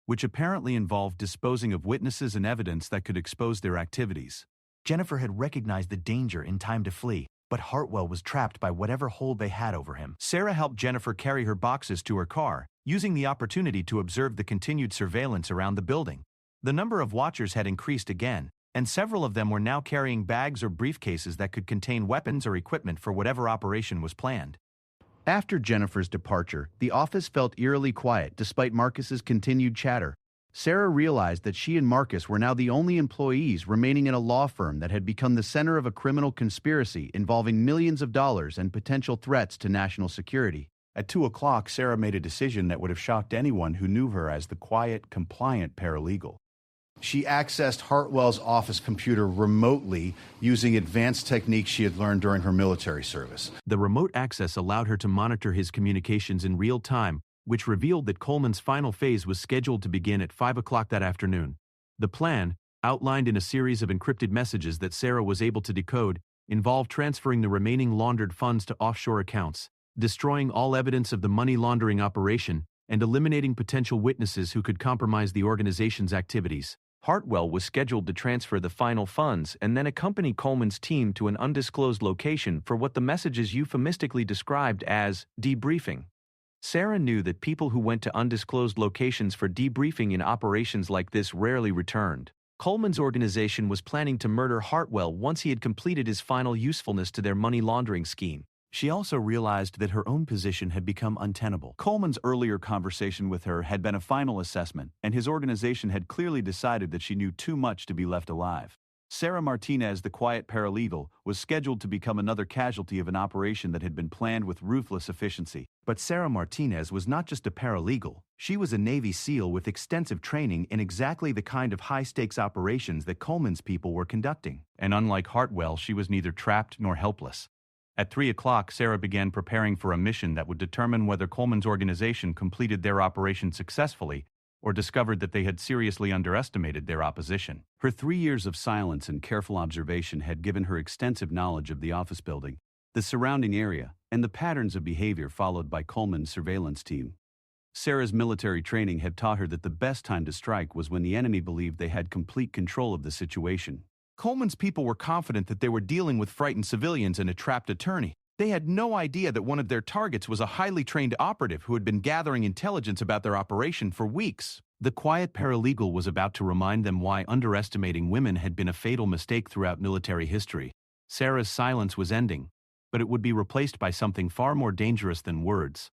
which apparently involved disposing of witnesses and evidence that could expose their activities. Jennifer had recognized the danger in time to flee, but Hartwell was trapped by whatever hold they had over him. Sarah helped Jennifer carry her boxes to her car, using the opportunity to observe the continued surveillance around the building. The number of watchers had increased again, and several of them were now carrying bags or briefcases that could contain weapons or equipment for whatever operation was planned. After Jennifer's departure, the office felt eerily quiet despite Marcus's continued chatter. Sarah realized that she and Marcus were now the only employees remaining in a law firm that had become the center of a criminal conspiracy involving millions of dollars and potential threats to national security. At 2 o'clock, Sarah made a decision that would have shocked anyone who knew her as the quiet, compliant paralegal. She accessed Hartwell's office computer remotely using advanced techniques she had learned during her military service. The remote access allowed her to monitor his communications in real time, which revealed that Coleman's final phase was scheduled to begin at 5 o'clock that afternoon. The plan, outlined in a series of encrypted messages that Sarah was able to decode, involved transferring the remaining laundered funds to offshore accounts, destroying all evidence of the money laundering operation, and eliminating potential witnesses who could compromise the organization's activities. Hartwell was scheduled to transfer the final funds and then accompany Coleman's team to an undisclosed location for what the messages euphemistically described as debriefing. Sarah knew that people who went to undisclosed locations for debriefing in operations like this rarely returned. Coleman's organization was planning to murder Hartwell once he had completed his final usefulness to their money laundering scheme. She also realized that her own position had become untenable. Coleman's earlier conversation with her had been a final assessment, and his organization had clearly decided that she knew too much to be left alive. Sarah Martinez, the quiet paralegal, was scheduled to become another casualty of an operation that had been planned with ruthless efficiency. But Sarah Martinez was not just a paralegal. She was a Navy SEAL with extensive training in exactly the kind of high-stakes operations that Coleman's people were conducting. And unlike Hartwell, she was neither trapped nor helpless. At 3 o'clock, Sarah began preparing for a mission that would determine whether Coleman's organization completed their operation successfully or discovered that they had seriously underestimated their opposition. Her 3 years of silence and careful observation had given her extensive knowledge of the office building, the surrounding area, and the patterns of behavior followed by Coleman's surveillance team. Sarah's military training had taught her that the best time to strike was when the enemy believed they had complete control of the situation. Coleman's people were confident that they were dealing with frightened civilians and a trapped attorney. They had no idea that one of their targets was a highly trained operative who had been gathering intelligence about their operation for weeks. The quiet paralegal was about to remind them why underestimating women had been a fatal mistake throughout military history. Sarah's silence was ending, but it would be replaced by something far more dangerous than words.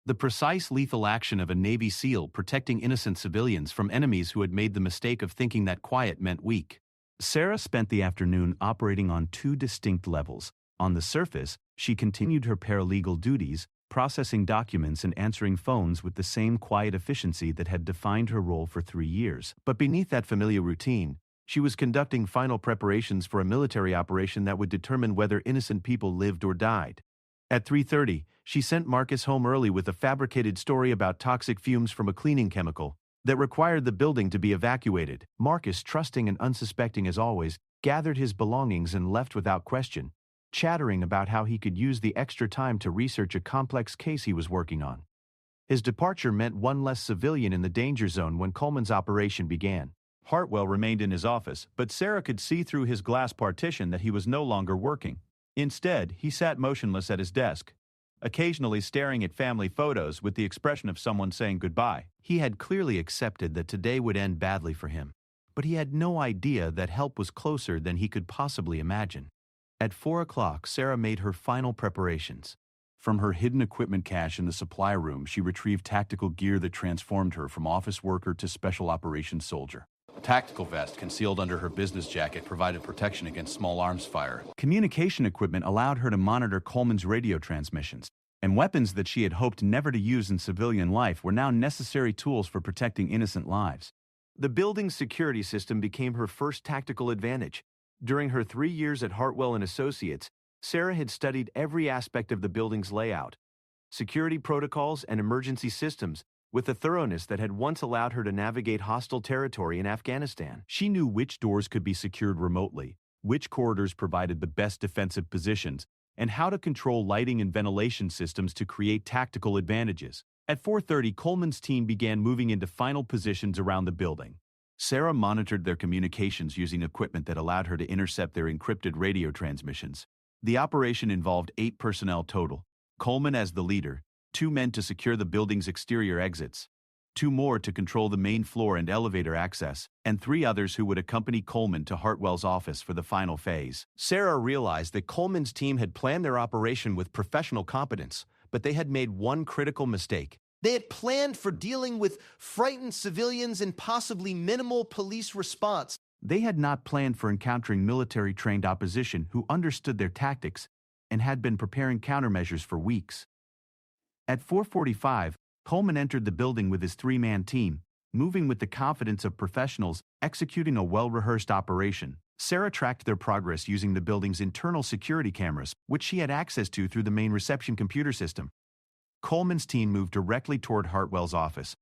The precise lethal action of a Navy SEAL protecting innocent civilians from enemies who had made the mistake of thinking that quiet meant weak. Sarah spent the afternoon operating on two distinct levels. On the surface, she continued her paralegal duties, processing documents and answering phones with the same quiet efficiency that had defined her role for 3 years. But beneath that familiar routine, she was conducting final preparations for a military operation that would determine whether innocent people lived or died. At 3:30, she sent Marcus home early with a fabricated story about toxic fumes from a cleaning chemical that required the building to be evacuated. Marcus, trusting and unsuspecting as always, gathered his belongings and left without question, chattering about how he could use the extra time to research a complex case he was working on. His departure meant one less civilian in the danger zone when Coleman's operation began. Hartwell remained in his office, but Sarah could see through his glass partition that he was no longer working. Instead, he sat motionless at his desk, occasionally staring at family photos with the expression of someone saying goodbye. He had clearly accepted that today would end badly for him, but he had no idea that help was closer than he could possibly imagine. At 4 o'clock, Sarah made her final preparations. From her hidden equipment cache in the supply room, she retrieved tactical gear that transformed her from office worker to special operations soldier. A tactical vest concealed under her business jacket provided protection against small arms fire. Communication equipment allowed her to monitor Coleman's radio transmissions, and weapons that she had hoped never to use in civilian life were now necessary tools for protecting innocent lives. The building's security system became her first tactical advantage. During her 3 years at Hartwell and Associates, Sarah had studied every aspect of the building's layout, security protocols, and emergency systems with a thoroughness that had once allowed her to navigate hostile territory in Afghanistan. She knew which doors could be secured remotely, which corridors provided the best defensive positions, and how to control lighting and ventilation systems to create tactical advantages. At 4:30, Coleman's team began moving into final positions around the building. Sarah monitored their communications using equipment that allowed her to intercept their encrypted radio transmissions. The operation involved 8 personnel total, Coleman as the leader, 2 men to secure the building's exterior exits, 2 more to control the main floor and elevator access, and 3 others who would accompany Coleman to Hartwell's office for the final phase. Sarah realized that Coleman's team had planned their operation with professional competence, but they had made one critical mistake. They had planned for dealing with frightened civilians and possibly minimal police response. They had not planned for encountering military-trained opposition who understood their tactics and had been preparing countermeasures for weeks. At 4:45, Coleman entered the building with his 3-man team, moving with the confidence of professionals executing a well-rehearsed operation. Sarah tracked their progress using the building's internal security cameras, which she had access to through the main reception computer system. Coleman's team moved directly toward Hartwell's office,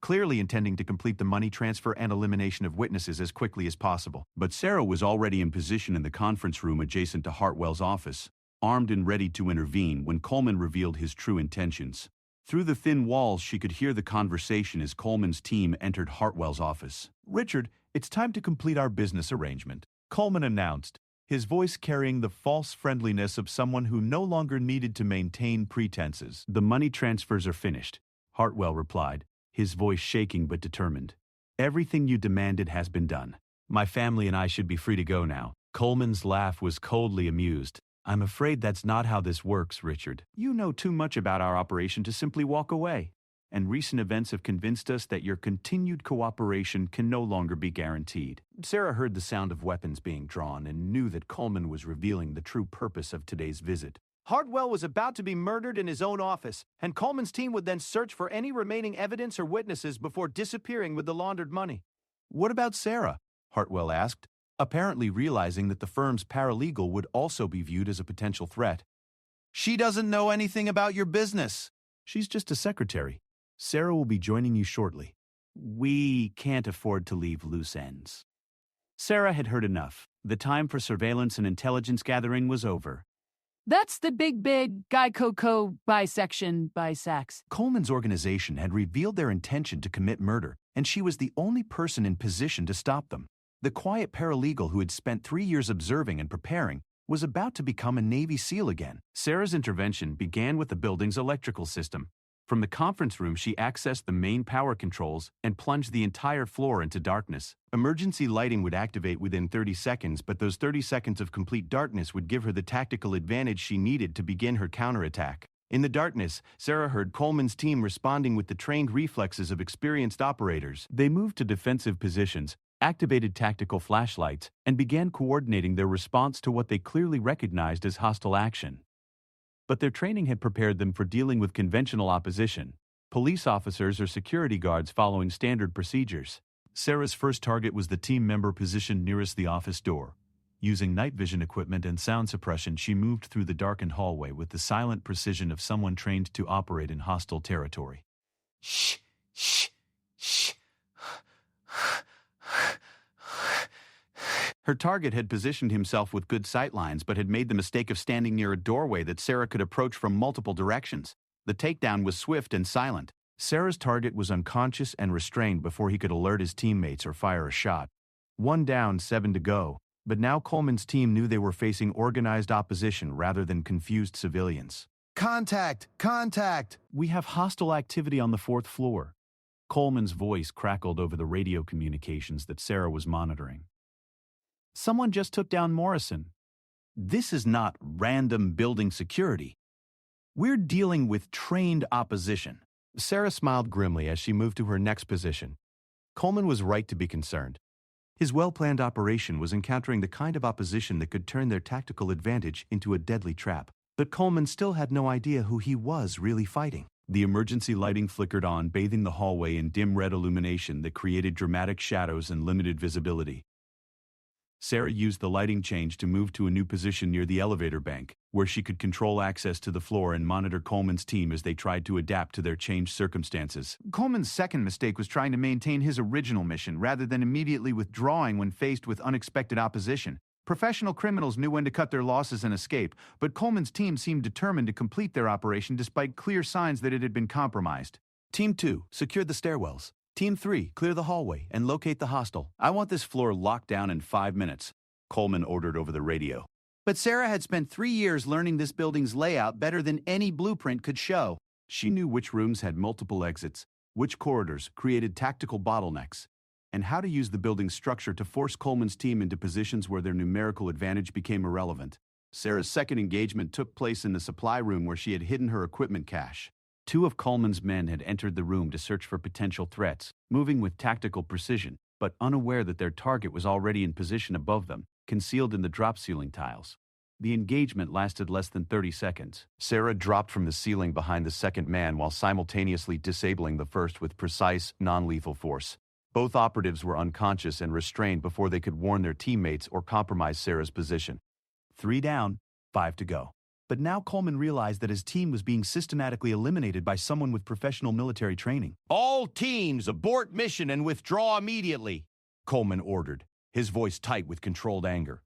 clearly intending to complete the money transfer and elimination of witnesses as quickly as possible. But Sarah was already in position in the conference room adjacent to Hartwell's office, armed and ready to intervene when Coleman revealed his true intentions. Through the thin walls, she could hear the conversation as Coleman's team entered Hartwell's office. "Richard, it's time to complete our business arrangement," Coleman announced, his voice carrying the false friendliness of someone who no longer needed to maintain pretenses. "The money transfers are finished," Hartwell replied, his voice shaking but determined. "Everything you demanded has been done. My family and I should be free to go now." Coleman's laugh was coldly amused. "I'm afraid that's not how this works, Richard. You know too much about our operation to simply walk away, and recent events have convinced us that your continued cooperation can no longer be guaranteed." Sarah heard the sound of weapons being drawn and knew that Coleman was revealing the true purpose of today's visit. Hartwell was about to be murdered in his own office, and Coleman's team would then search for any remaining evidence or witnesses before disappearing with the laundered money. "What about Sarah?" Hartwell asked, apparently realizing that the firm's paralegal would also be viewed as a potential threat. "She doesn't know anything about your business. She's just a secretary. Sarah will be joining you shortly. We can't afford to leave loose ends." Sarah had heard enough. The time for surveillance and intelligence gathering was over. That's the big Guy Coco bisection bisex. Coleman's organization had revealed their intention to commit murder, and she was the only person in position to stop them. The quiet paralegal who had spent 3 years observing and preparing was about to become a Navy SEAL again. Sarah's intervention began with the building's electrical system. From the conference room, she accessed the main power controls and plunged the entire floor into darkness. Emergency lighting would activate within 30 seconds, but those 30 seconds of complete darkness would give her the tactical advantage she needed to begin her counterattack. In the darkness, Sarah heard Coleman's team responding with the trained reflexes of experienced operators. They moved to defensive positions, activated tactical flashlights, and began coordinating their response to what they clearly recognized as hostile action. But their training had prepared them for dealing with conventional opposition, police officers or security guards following standard procedures. Sarah's first target was the team member positioned nearest the office door. Using night vision equipment and sound suppression, she moved through the darkened hallway with the silent precision of someone trained to operate in hostile territory. Shh, shh, shh. Her target had positioned himself with good sightlines but had made the mistake of standing near a doorway that Sarah could approach from multiple directions. The takedown was swift and silent. Sarah's target was unconscious and restrained before he could alert his teammates or fire a shot. 1 down, 7 to go. But now Coleman's team knew they were facing organized opposition rather than confused civilians. "Contact! Contact! We have hostile activity on the 4th floor." Coleman's voice crackled over the radio communications that Sarah was monitoring. "Someone just took down Morrison. This is not random building security. We're dealing with trained opposition." Sarah smiled grimly as she moved to her next position. Coleman was right to be concerned. His well-planned operation was encountering the kind of opposition that could turn their tactical advantage into a deadly trap. But Coleman still had no idea who he was really fighting. The emergency lighting flickered on, bathing the hallway in dim red illumination that created dramatic shadows and limited visibility. Sarah used the lighting change to move to a new position near the elevator bank, where she could control access to the floor and monitor Coleman's team as they tried to adapt to their changed circumstances. Coleman's second mistake was trying to maintain his original mission rather than immediately withdrawing when faced with unexpected opposition. Professional criminals knew when to cut their losses and escape, but Coleman's team seemed determined to complete their operation despite clear signs that it had been compromised. Team 2 secured the stairwells. Team 3, clear the hallway and locate the hostel. I want this floor locked down in 5 minutes, Coleman ordered over the radio. But Sarah had spent 3 years learning this building's layout better than any blueprint could show. She knew which rooms had multiple exits, which corridors created tactical bottlenecks, and how to use the building's structure to force Coleman's team into positions where their numerical advantage became irrelevant. Sarah's second engagement took place in the supply room where she had hidden her equipment cache. 2 of Coleman's men had entered the room to search for potential threats, moving with tactical precision, but unaware that their target was already in position above them, concealed in the drop ceiling tiles. The engagement lasted less than 30 seconds. Sarah dropped from the ceiling behind the second man while simultaneously disabling the first with precise, non-lethal force. Both operatives were unconscious and restrained before they could warn their teammates or compromise Sarah's position. 3 down, 5 to go. But now Coleman realized that his team was being systematically eliminated by someone with professional military training. All teams abort mission and withdraw immediately, Coleman ordered, his voice tight with controlled anger.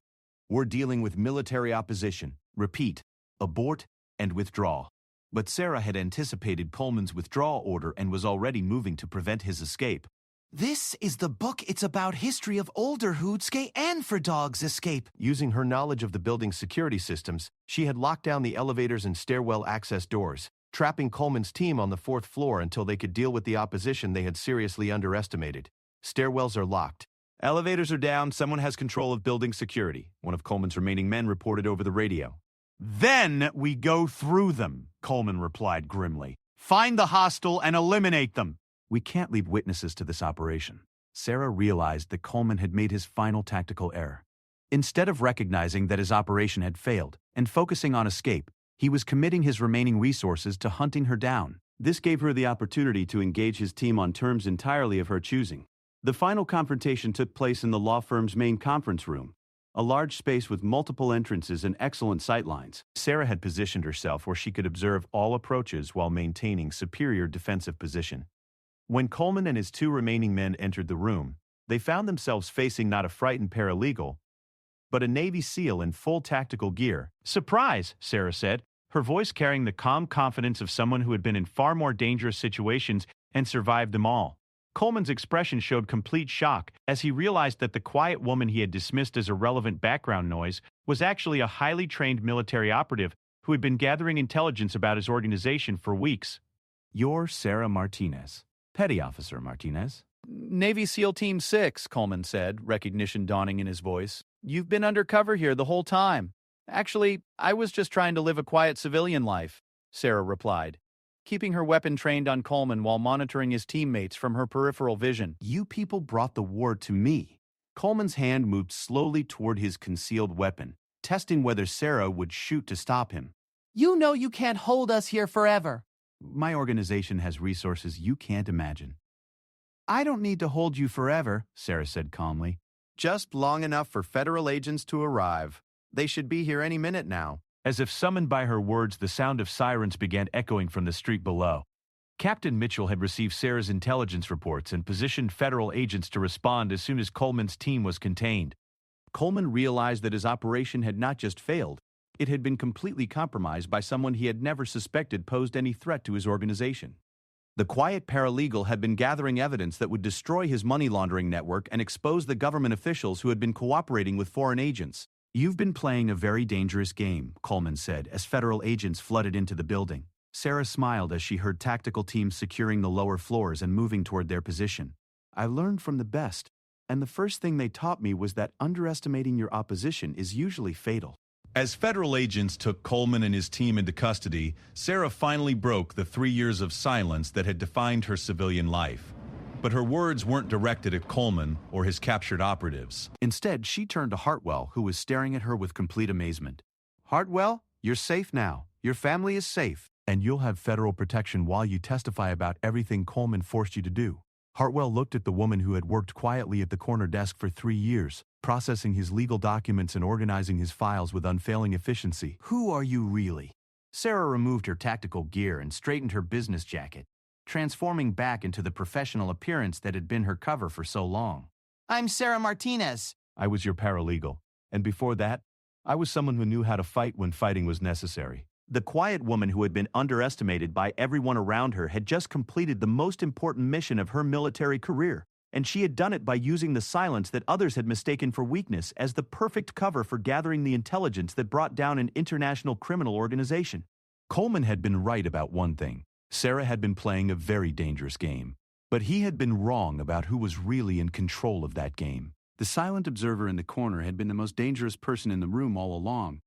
We're dealing with military opposition. Repeat, abort and withdraw. But Sarah had anticipated Coleman's withdrawal order and was already moving to prevent his escape. This is the book. It's about history of older Hootske and for dogs escape. Using her knowledge of the building's security systems, she had locked down the elevators and stairwell access doors, trapping Coleman's team on the 4th floor until they could deal with the opposition they had seriously underestimated. Stairwells are locked. Elevators are down. Someone has control of building security, one of Coleman's remaining men reported over the radio. Then we go through them, Coleman replied grimly. Find the hostel and eliminate them. We can't leave witnesses to this operation. Sarah realized that Coleman had made his final tactical error. Instead of recognizing that his operation had failed and focusing on escape, he was committing his remaining resources to hunting her down. This gave her the opportunity to engage his team on terms entirely of her choosing. The final confrontation took place in the law firm's main conference room, a large space with multiple entrances and excellent sightlines. Sarah had positioned herself where she could observe all approaches while maintaining superior defensive position. When Coleman and his 2 remaining men entered the room, they found themselves facing not a frightened paralegal, but a Navy SEAL in full tactical gear. Surprise, Sarah said, her voice carrying the calm confidence of someone who had been in far more dangerous situations and survived them all. Coleman's expression showed complete shock as he realized that the quiet woman he had dismissed as irrelevant background noise was actually a highly trained military operative who had been gathering intelligence about his organization for weeks. You're Sarah Martinez. Petty Officer Martinez. Navy SEAL Team 6, Coleman said, recognition dawning in his voice. You've been undercover here the whole time. Actually, I was just trying to live a quiet civilian life, Sarah replied, keeping her weapon trained on Coleman while monitoring his teammates from her peripheral vision. You people brought the war to me. Coleman's hand moved slowly toward his concealed weapon, testing whether Sarah would shoot to stop him. You know you can't hold us here forever. My organization has resources you can't imagine. I don't need to hold you forever, Sarah said calmly. Just long enough for federal agents to arrive. They should be here any minute now. As if summoned by her words, the sound of sirens began echoing from the street below. Captain Mitchell had received Sarah's intelligence reports and positioned federal agents to respond as soon as Coleman's team was contained. Coleman realized that his operation had not just failed, it had been completely compromised by someone he had never suspected posed any threat to his organization. The quiet paralegal had been gathering evidence that would destroy his money laundering network and expose the government officials who had been cooperating with foreign agents. You've been playing a very dangerous game, Coleman said as federal agents flooded into the building. Sarah smiled as she heard tactical teams securing the lower floors and moving toward their position. I learned from the best, and the first thing they taught me was that underestimating your opposition is usually fatal. As federal agents took Coleman and his team into custody, Sarah finally broke the 3 years of silence that had defined her civilian life. But her words weren't directed at Coleman or his captured operatives. Instead, she turned to Hartwell, who was staring at her with complete amazement. Hartwell, you're safe now. Your family is safe. And you'll have federal protection while you testify about everything Coleman forced you to do. Hartwell looked at the woman who had worked quietly at the corner desk for 3 years, processing his legal documents and organizing his files with unfailing efficiency. Who are you really? Sarah removed her tactical gear and straightened her business jacket, transforming back into the professional appearance that had been her cover for so long. I'm Sarah Martinez. I was your paralegal, and before that, I was someone who knew how to fight when fighting was necessary. The quiet woman who had been underestimated by everyone around her had just completed the most important mission of her military career, and she had done it by using the silence that others had mistaken for weakness as the perfect cover for gathering the intelligence that brought down an international criminal organization. Coleman had been right about one thing. Sarah had been playing a very dangerous game. But he had been wrong about who was really in control of that game. The silent observer in the corner had been the most dangerous person in the room all along,